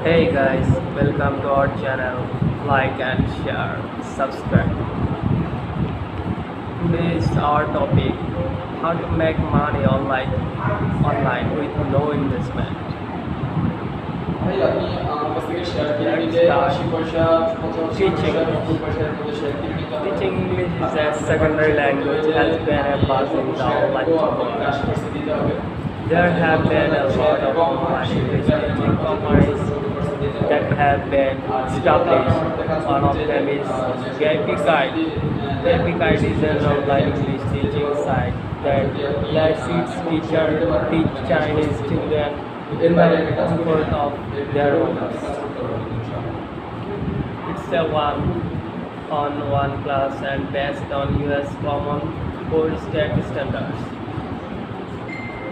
Hey guys, welcome to our channel. Like and share, subscribe. Today is our topic: how to make money online with no investment. ভাইয়া আপনি আমার কাছ থেকে share করে Let's নিলে start 80 পয়সা 85 teaching. পয়সা 90 পয়সার মধ্যে শেয়ার করে নিতে হবে Teaching English is a secondary language has been a buzz in the online world. 80% দিতে হবে There have been a lot of online English teaching companies that have been established. One of them is VIPKid. VIPKid is an online English teaching site that lets its teacher teach Chinese children in the comfort of their homes. It's a one-on-one class and based on US Common Core State standards.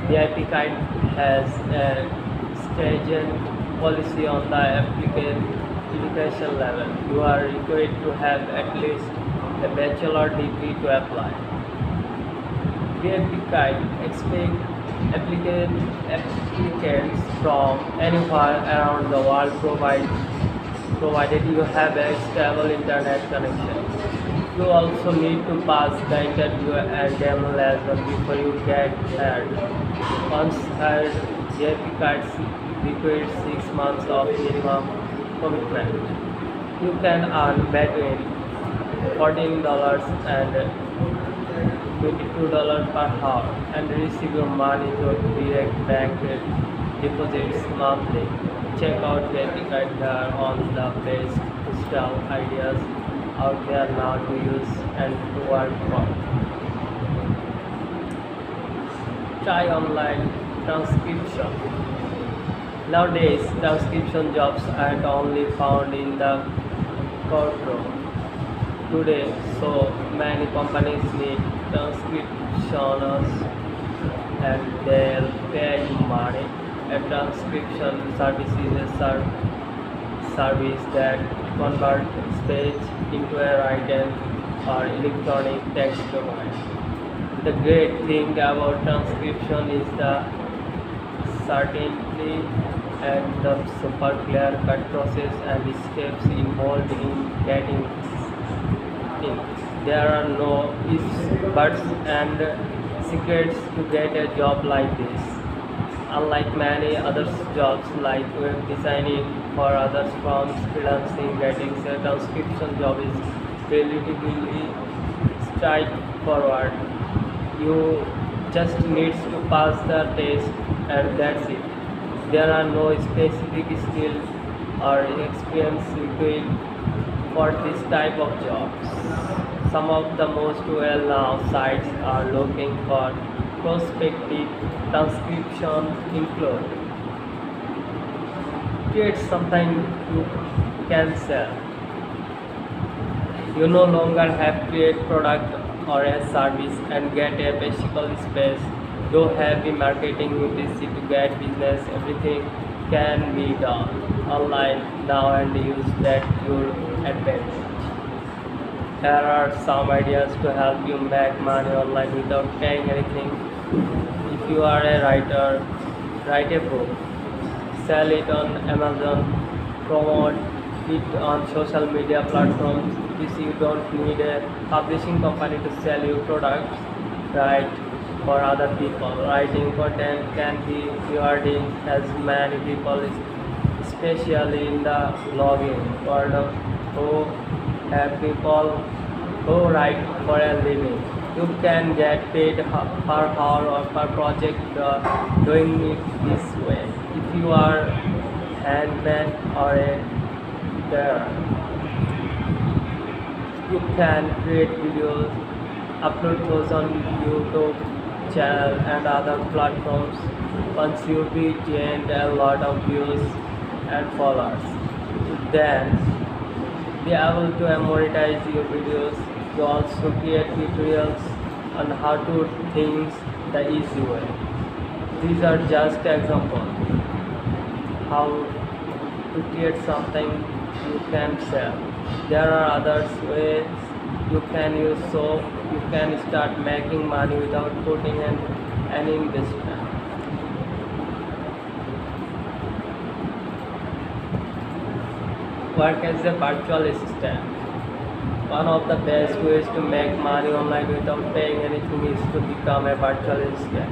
The VIPKid has a stringent policy on the application level. You are required to have at least a bachelor degree to apply. VIPKid expect applicants from anywhere around the world provided you have a stable internet connection. You also need to pass the interview and demo lesson before you get hired. Once hired, VIPKid requires 6 months of minimum commitment. You can earn between $14 and $22 per hour and receive your money through direct bank deposits monthly. Check out VIPKid here on the best digital ideas out there now to use and to work for. Try online transcription. Nowadays, transcription jobs aren't only found in the courtroom. Today, so many companies need transcriptionists and they'll pay you money. A transcription service is a service that converts speech into a written or electronic text document. The great thing about transcription is the certainty and the super clear-cut process and steps involved in getting in. There are no ifs, buts, and secrets to get a job like this. Unlike many other jobs like web designing or others from freelancing, getting a transcription job is relatively straightforward. You just need to pass the test and that's it. There are no specific skill or experience required for this type of jobs. Some of the most well-known sites are looking for prospective transcription include create something you can sell. You no longer have to create product or a service and get a physical space. Do heavy marketing UTC to get business. Everything can be done online now and use that to your advantage. Here are some ideas to help you make money online without paying anything. If you are a writer, write a book, sell it on Amazon, promote it on social media platforms. If you don't need a publishing company to sell your products, write for other people. Writing content can be rewarding as many people, especially in the blogging world, who have people who write for a living. You can get paid per hour or per project doing it this way. If you are handman or a bearer, you can create videos, upload those on YouTube channel and other platforms. Once you gain a lot of views and followers, then be able to monetize your videos. You also create tutorials on how to do things the easy way. These are just examples how to create something you can sell. There are other ways you can use so you can start making money without putting in any investment. Work as a virtual assistant. One of the best ways to make money online without paying anything is to become a virtual assistant.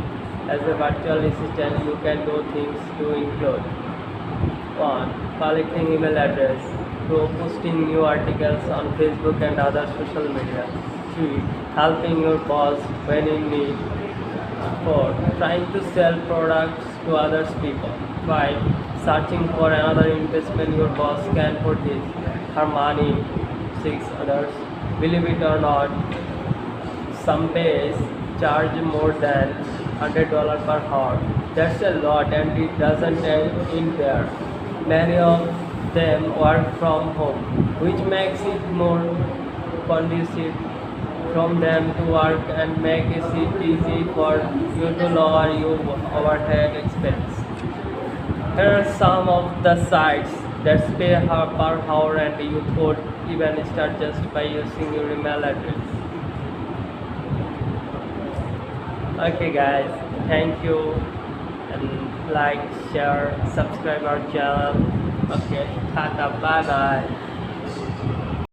As a virtual assistant, you can do things to include 1. Collecting email address. 2. Posting new articles on Facebook and other social media. 3. Helping your boss when in need. 4. Trying to sell products to other people. 5. Searching for another investment your boss can put her money. 6. Others. Believe it or not, some pays charge more than $100 per hour. That's a lot and it doesn't end in there. Many of them work from home, which makes it more conducive from them to work and makes it easy for you to lower your overhead expense. Here are some of the sites that pay per hour and you could even start just by using your email address. Okay guys, thank you and like, share, subscribe our channel. Okay, tata, bye bye.